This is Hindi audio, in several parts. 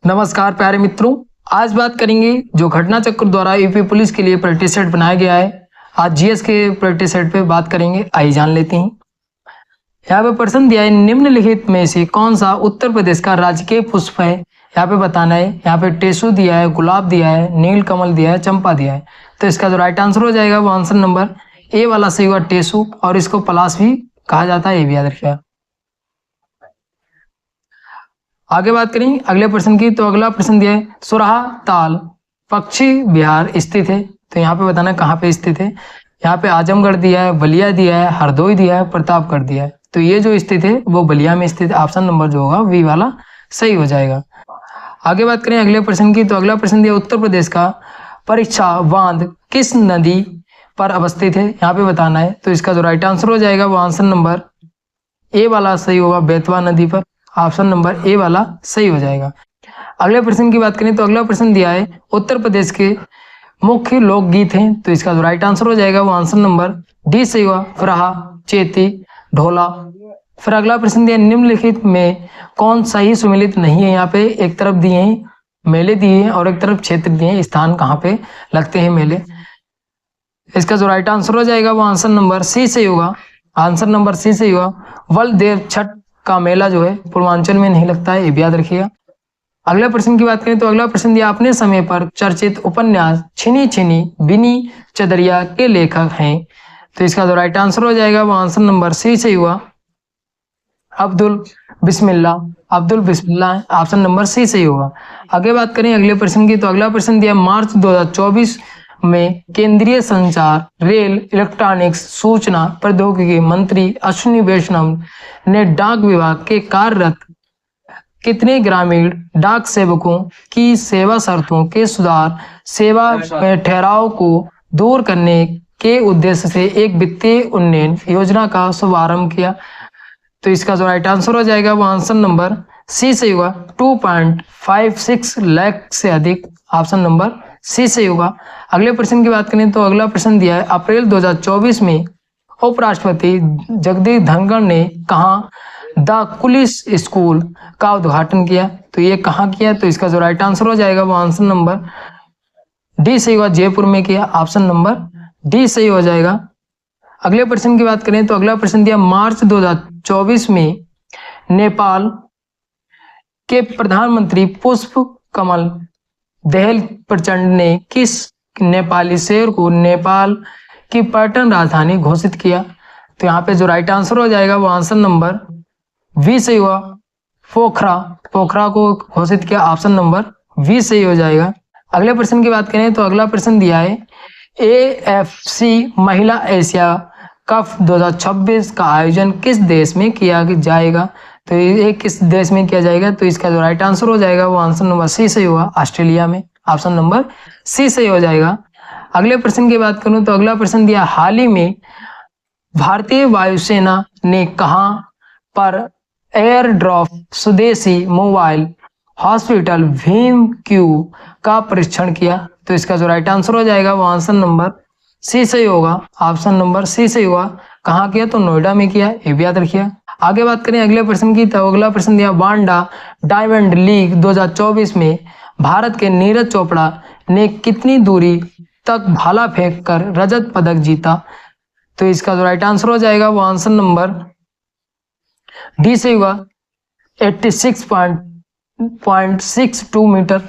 नमस्कार प्यारे मित्रों, आज बात करेंगे जो घटना चक्र द्वारा यूपी पुलिस के लिए प्रैक्टिस सेट बनाया गया है। आज जीएस के प्रैक्टिस सेट पे बात करेंगे, आइए जान लेते हैं। यहाँ पे प्रश्न दिया है, निम्नलिखित में से कौन सा उत्तर प्रदेश का राजकीय पुष्प है। यहाँ पे बताना है। यहाँ पे टेसू दिया है, गुलाब दिया है, नील कमल दिया है, चंपा दिया है। तो इसका जो राइट आंसर हो जाएगा वो आंसर नंबर ए वाला सही होगा, टेसू। और इसको पलाश भी कहा जाता है, ये भी याद रखिएगा। आगे बात करें अगले प्रश्न की। तो अगला प्रश्न दिया है, सुराहा ताल पक्षी विहार स्थित है। तो यहाँ पे बताना कहाँ पे स्थित है। यहाँ पे आजमगढ़ दिया है, बलिया दिया है, हरदोई दिया है, प्रतापगढ़ दिया है। तो ये जो स्थित है वो बलिया में स्थित है। ऑप्शन नंबर जो होगा वी वाला सही हो जाएगा। आगे बात करें अगले प्रश्न की। तो अगला प्रश्न दिया, उत्तर प्रदेश का परीक्षा बांध किस नदी पर अवस्थित है। यहाँ पे बताना है। तो इसका जो राइट आंसर हो जाएगा वो आंसर नंबर ए वाला सही होगा, बेतवा नदी पर। ऑप्शन नंबर ए वाला सही हो जाएगा। अगले प्रश्न की बात करें तो अगला प्रश्न दिया है, उत्तर प्रदेश के मुख्य लोकगीत हैं। तो इसका जो राइट आंसर हो जाएगा वो आंसर नंबर डी सही होगा, फराहा, चेती, ढोला। फिर अगला प्रश्न दिया, निम्नलिखित में कौन सही सुमेलित नहीं है। यहाँ पे एक तरफ दिए हैं मेले दिए हैं और एक तरफ क्षेत्र दिए हैं, स्थान कहाँ पे लगते हैं मेले। इसका जो राइट आंसर हो जाएगा वो आंसर नंबर सी सही होगा। आंसर नंबर सी सही होगा। बलदेव छठ का मेला जो है पूर्वांचल में नहीं लगता है, ये भी याद रखिएगा। अगले प्रश्न की बात करें तो अगला प्रश्न दिया, अपने समय पर चर्चित उपन्यास छिनी छिनी बिनी चदरिया के लेखक हैं। तो इसका जो राइट आंसर हो जाएगा वो आंसर नंबर सी सही हुआ, अब्दुल बिस्मिल्लाह। अब्दुल बिस्मिल्लाह, ऑप्शन नंबर सी सही होगा। आगे बात करें अगले प्रश्न की। तो अगला प्रश्न दिया, मार्च 2024 में केंद्रीय संचार, रेल, इलेक्ट्रॉनिक्स, सूचना प्रौद्योगिकी मंत्री अश्विनी वैष्णव ने डाक विभाग के कार्यरत कितने ग्रामीण डाक सेवकों की सेवा शर्तों के सुधार, सेवा में ठहराव को दूर करने के उद्देश्य से एक वित्तीय उन्नयन योजना का शुभारंभ किया। तो इसका जो राइट आंसर हो जाएगा वो आंसर नंबर सी सही होगा, 2.56 लाख से अधिक। ऑप्शन नंबर सी सही होगा। अगले प्रश्न की बात करें तो अगला प्रश्न दिया है, अप्रैल 2024 में उपराष्ट्रपति जगदीप धनखड़ ने कहाँ द कुलिस स्कूल का उद्घाटन किया। तो ये कहाँ किया। तो इसका जो राइट आंसर हो जाएगा वो आंसर नंबर डी सही होगा, जयपुर में किया। ऑप्शन नंबर डी सही हो जाएगा। अगले प्रश्न की बात करें तो अगला प्रश्न दिया, मार्च 2024 में नेपाल के प्रधानमंत्री पुष्प कमल दहल प्रचंड ने किस नेपाली शहर को नेपाल की पर्यटन राजधानी घोषित किया। तो यहाँ पे जो राइट आंसर हो जाएगा वो आंसर नंबर वी सही हुआ, पोखरा। पोखरा को घोषित किया। ऑप्शन नंबर वी सही हो जाएगा। अगले प्रश्न की बात करें तो अगला प्रश्न दिया है, AFC महिला एशिया कप 2026 का आयोजन किस देश में किया जाएगा। तो ये किस देश में किया जाएगा। तो इसका जो राइट आंसर हो जाएगा वो आंसर नंबर सी सही होगा, ऑस्ट्रेलिया में। ऑप्शन नंबर सी सही हो जाएगा। अगले प्रश्न की बात करूं तो अगला प्रश्न दिया, हाल ही में भारतीय वायुसेना ने कहां पर एयर ड्रॉप स्वदेशी मोबाइल हॉस्पिटल भीम क्यू का परीक्षण किया। तो इसका जो राइट आंसर हो जाएगा वो आंसर नंबर सी सही होगा। ऑप्शन नंबर सी सही हुआ। कहाँ किया। तो नोएडा में किया, ये भी याद रखिए। आगे बात करें अगले प्रश्न की। तो अगला प्रश्न दिया, वांडा डायमंड लीग 2024 में भारत के नीरज चोपड़ा ने कितनी दूरी तक भाला फेंक कर रजत पदक जीता। तो इसका जो राइट आंसर हो जाएगा वो आंसर नंबर डी से होगा, 86.62 मीटर।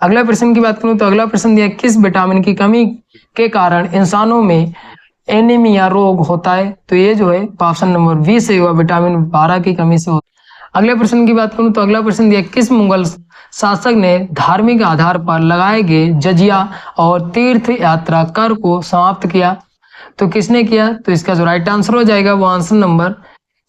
अगला प्रश्न की बात करूं तो अगला प्रश्न दिया, किस विटामिन की कमी के कारण इंसानों में एनीमिया रोग होता है। तो ये जो है ऑप्शन नंबर बी से होगा, विटामिन 12 की कमी से होता है। अगले प्रश्न की बात करूं तो अगला प्रश्न दिया, किस मुगल शासक ने धार्मिक आधार पर लगाए गए जजिया और तीर्थ यात्रा कर को समाप्त किया। तो किसने किया। तो इसका जो राइट आंसर हो जाएगा वो आंसर नंबर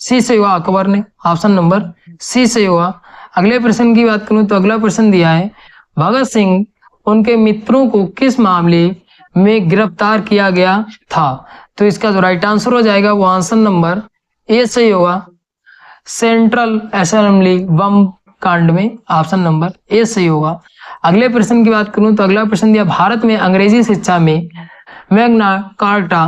सी से होगा, अकबर ने। ऑप्शन नंबर सी से होगा। अगले प्रश्न की बात करूं तो अगला प्रश्न दिया है, भगत सिंह उनके मित्रों को किस मामले में गिरफ्तार किया गया था। तो इसका जो राइट आंसर हो जाएगा वो आंसर नंबर ए सही होगा, सेंट्रल असेंबली बम कांड में। ऑप्शन नंबर ए सही होगा। अगले प्रश्न की बात करूं तो अगला प्रश्न दिया, भारत में अंग्रेजी शिक्षा में मैग्ना कार्टा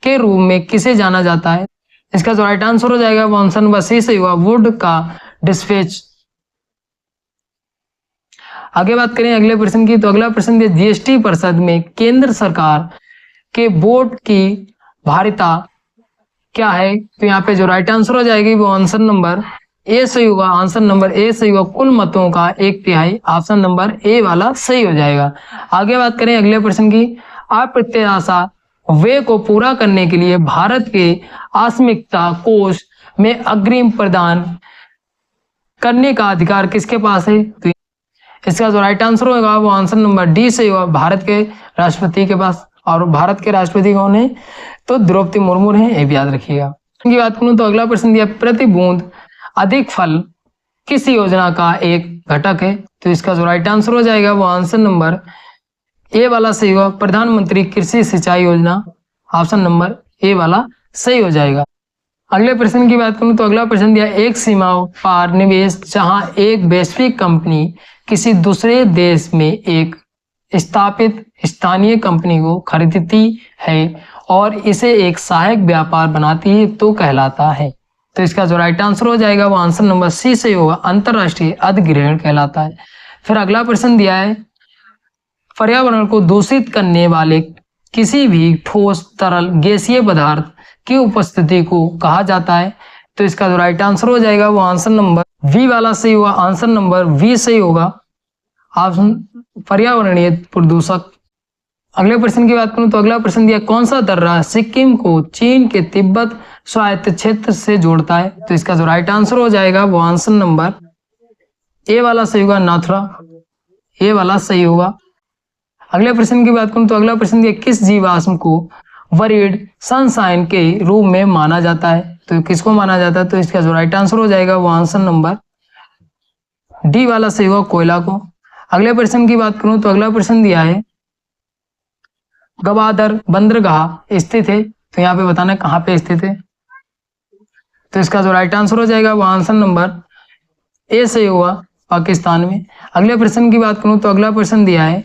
के रूप में किसे जाना जाता है। इसका जो राइट आंसर हो जाएगा वो आंसर नंबर सी सही होगा, वुड का डिस्पैच। आगे बात करें अगले प्रश्न की, तो अगला प्रश्न है जीएसटी परिषद में केंद्र सरकार के वोट की भारिता क्या है? तो यहाँ पे जो राइट आंसर हो जाएगी वो आंसर नंबर ए सही होगा। आंसर नंबर ए सही होगा, कुल मतों का 1/3। ऑप्शन नंबर ए वाला सही हो जाएगा। आगे बात करें अगले प्रश्न की, अप्रत्याशा व्यय को पूरा करने के लिए भारत के आकस्मिकता कोष में अग्रिम प्रदान करने का अधिकार किसके पास है? तो इसका जो राइट आंसर होगा वो आंसर नंबर डी सही होगा, भारत के राष्ट्रपति के पास। और भारत के राष्ट्रपति कौन है? तो द्रौपदी मुर्मू है, ये भी याद रखिएगा। की बात करूं तो अगला प्रश्न दिया, प्रति बूंद अधिक फल किस योजना का एक घटक है? तो इसका जो राइट आंसर हो जाएगा वो आंसर नंबर ए वाला सही होगा, प्रधानमंत्री कृषि सिंचाई योजना। ऑप्शन नंबर ए वाला सही हो जाएगा। अगले प्रश्न की बात करूं तो अगला प्रश्न दिया, एक सीमा पार निवेश जहां एक वैश्विक कंपनी किसी दूसरे देश में एक स्थापित स्थानीय कंपनी को खरीदती है और इसे एक सहायक व्यापार बनाती है तो कहलाता है। तो इसका जो राइट आंसर हो जाएगा वो आंसर नंबर सी सही होगा, अंतरराष्ट्रीय अधिग्रहण कहलाता है। फिर अगला प्रश्न दिया है, पर्यावरण को दूषित करने वाले किसी भी ठोस तरल गैसीय पदार्थ की उपस्थिति को कहा जाता है। तो इसका जो राइट आंसर हो जाएगा वो आंसर नंबर वी वाला सही होगा, आंसर नंबर वी सही होगा, ऑप्शन पर्यावरणीय प्रदूषक। अगले प्रश्न की बात करूं तो अगला प्रश्न दिया, कौन सा दर्रा सिक्किम को चीन के तिब्बत स्वायत्त क्षेत्र से जोड़ता है? तो इसका जो राइट आंसर हो जाएगा वो आंसर नंबर ए वाला सही होगा, नाथुरा, ए वाला सही होगा। अगले प्रश्न की बात करूं तो अगला प्रश्न दिया, किस जीवाश्म को वरीड सनशाइन के रूप में माना जाता है? तो किसको माना जाता है? तो इसका जो राइट आंसर हो जाएगा वो आंसर नंबर डी वाला सही होगा, कोयला को। अगले प्रश्न की बात करूं तो अगला प्रश्न दिया है, गवादर बंदरगाह स्थित है, तो यहाँ पे बताना कहाँ पे स्थित है। तो इसका जो राइट आंसर हो जाएगा वो आंसर नंबर ए सही होगा, पाकिस्तान में। अगले प्रश्न की बात करूं तो अगला प्रश्न दिया है,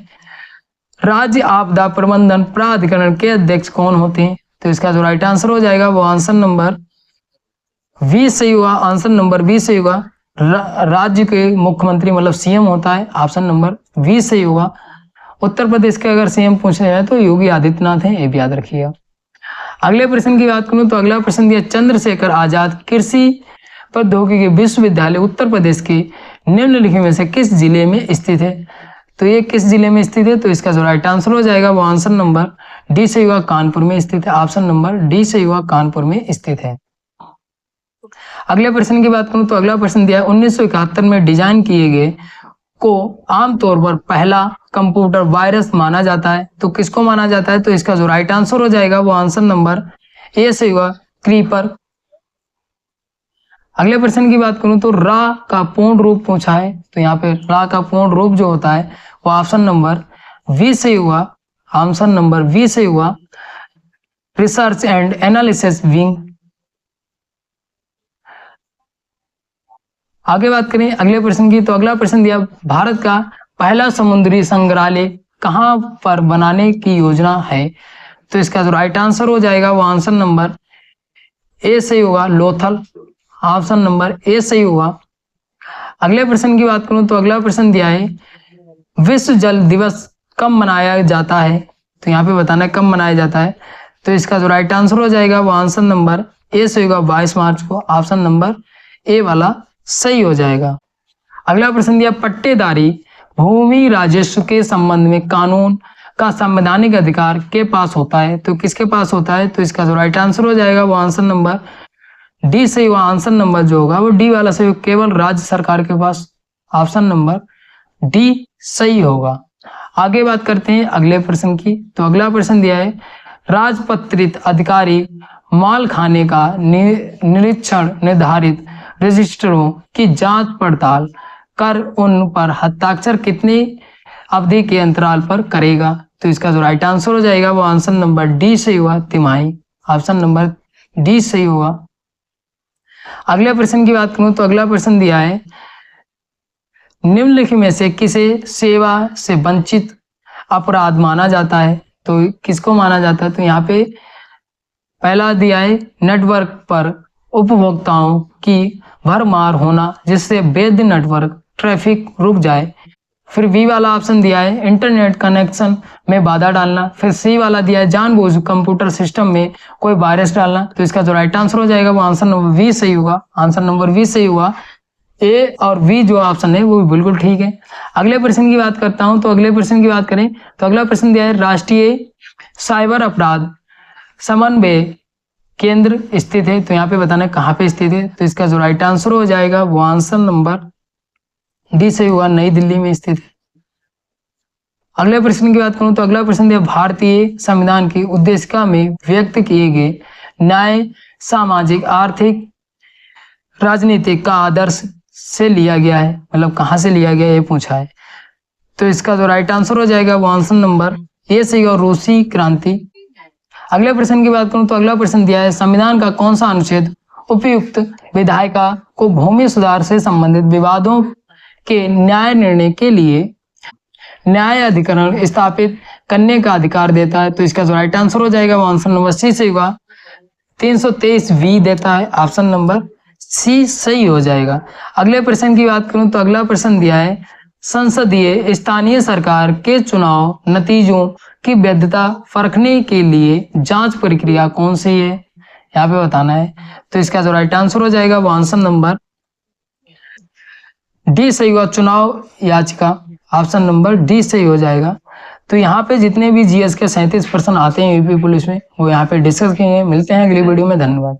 राज्य आपदा प्रबंधन प्राधिकरण के अध्यक्ष कौन होते हैं? तो इसका जो राइट आंसर हो जाएगा वो आंसर नंबर वी सही होगा, आंसर नंबर बी सही होगा, राज्य के मुख्यमंत्री मतलब सीएम होता है, ऑप्शन नंबर वी सही होगा। उत्तर प्रदेश के अगर सीएम पूछने जाए तो योगी आदित्यनाथ हैं, ये भी याद रखिएगा। अगले प्रश्न की बात करूं तो अगला प्रश्न दिया, चंद्रशेखर आजाद कृषि प्रौद्योगिकी विश्वविद्यालय उत्तर प्रदेश के निम्नलिखित में से किस जिले में स्थित है? तो ये किस जिले में स्थित है? तो इसका जो राइट आंसर हो जाएगा वो आंसर नंबर डी सही होगा, कानपुर में स्थित है, ऑप्शन नंबर डी सही होगा, कानपुर में स्थित है। अगले प्रश्न की बात करूं तो अगला प्रश्न दिया है, 1971 में डिजाइन किए गए को आमतौर पर पहला कंप्यूटर वायरस माना जाता है, तो किसको माना जाता है? तो इसका जो राइट आंसर हो जाएगा वो आंसर नंबर ए सही होगा, क्रीपर। अगले प्रश्न की बात करूं तो रा का पूर्ण रूप पूछा है, तो यहाँ पे रा का पूर्ण रूप जो होता है वो ऑप्शन नंबर वी सही हुआ, ऑप्शन नंबर वी सही हुआ, रिसर्च एंड एनालिसिस विंग। आगे बात करें अगले प्रश्न की, तो अगला प्रश्न दिया, भारत का पहला समुद्री संग्रहालय कहां पर बनाने की योजना है? तो इसका जो राइट आंसर हो जाएगा वो आंसर नंबर ए सही होगा, लोथल, ऑप्शन नंबर ए सही होगा। अगले प्रश्न की बात करूं तो अगला प्रश्न दिया है, विश्व जल दिवस कब मनाया जाता है? तो यहाँ पे बताना है कब मनाया जाता है। तो इसका जो राइट आंसर हो जाएगा वो आंसर नंबर ए सही होगा, 22 मार्च को, ऑप्शन नंबर ए वाला सही हो जाएगा। अगला प्रश्न दिया, पट्टेदारी भूमि राजस्व के संबंध में कानून का संवैधानिक अधिकार के पास होता है, तो किसके पास होता है? तो इसका जो राइट आंसर हो जाएगा वो आंसर नंबर डी सही हुआ, आंसर नंबर जो होगा वो डी वाला सही, केवल राज्य सरकार के पास, ऑप्शन नंबर डी सही होगा। आगे बात करते हैं अगले प्रश्न की, तो अगला प्रश्न दिया है, राजपत्रित अधिकारी माल खाने का निरीक्षण निर्धारित रजिस्टरों की जांच पड़ताल कर उन पर हस्ताक्षर कितने अवधि के अंतराल पर करेगा? तो इसका जो राइट आंसर हो जाएगा वो आंसर नंबर डी सही हुआ, तिमाही, ऑप्शन नंबर डी सही होगा। अगले प्रश्न की बात करूं तो अगला प्रश्न दिया है, निम्नलिखित में से किसे सेवा से वंचित अपराध माना जाता है? तो किसको माना जाता है? तो यहाँ पे पहला दिया है, नेटवर्क पर उपभोक्ताओं की भरमार होना जिससे वैध नेटवर्क ट्रैफिक रुक जाए, फिर बी वाला ऑप्शन दिया है इंटरनेट कनेक्शन में बाधा डालना। फिर सी वाला दिया है जानबूझ कंप्यूटर सिस्टम में कोई वायरस डालना। तो इसका जो राइट आंसर हो जाएगा वो आंसर नंबर बी सही होगा। आंसर नंबर बी सही हुआ। ए और बी जो ऑप्शन है वो भी बिल्कुल ठीक है। अगले प्रश्न की बात करता हूं। तो अगले प्रश्न की बात करें तो अगला प्रश्न दिया है राष्ट्रीय साइबर अपराध समन्वय केंद्र स्थित है। तो यहाँ पे बताना है कहाँ पे स्थित है। तो इसका जो राइट आंसर हो जाएगा वो आंसर नंबर डी सही हुआ, नई दिल्ली में स्थित है। अगले प्रश्न की बात करूं तो अगला प्रश्न दिया भारतीय संविधान की उद्देशिका में व्यक्त किए गए न्याय सामाजिक आर्थिक राजनीतिक का आदर्श से लिया गया है, मतलब कहाँ से लिया गया ये पूछा है। तो इसका जो राइट आंसर हो जाएगा वो आंसर नंबर ए सही और रूसी क्रांति। अगले प्रश्न की बात करूं तो अगला प्रश्न दिया है संविधान का कौन सा अनुच्छेद उपयुक्त विधायिका को भूमि सुधार से संबंधित विवादों के न्याय निर्णय के लिए न्याय अधिकरण स्थापित करने का अधिकार देता है। तो इसका जो राइट आंसर हो जाएगा वो आंसर नंबर सी सही होगा। 323 देता है, ऑप्शन नंबर सी सही हो जाएगा। अगले प्रश्न की बात करूं तो अगला प्रश्न दिया है संसदीय स्थानीय सरकार के चुनाव नतीजों की वैधता परखने के लिए जांच प्रक्रिया कौन सी है, यहाँ पे बताना है। तो इसका जो राइट आंसर हो जाएगा वो आंसर नंबर डी सही होगा, चुनाव याचिका। ऑप्शन नंबर डी सही हो जाएगा। तो यहाँ पे जितने भी जीएस के 37 प्रश्न आते हैं यूपी पुलिस में वो यहाँ पे डिस्कस किए हैं। मिलते हैं अगली वीडियो में, धन्यवाद।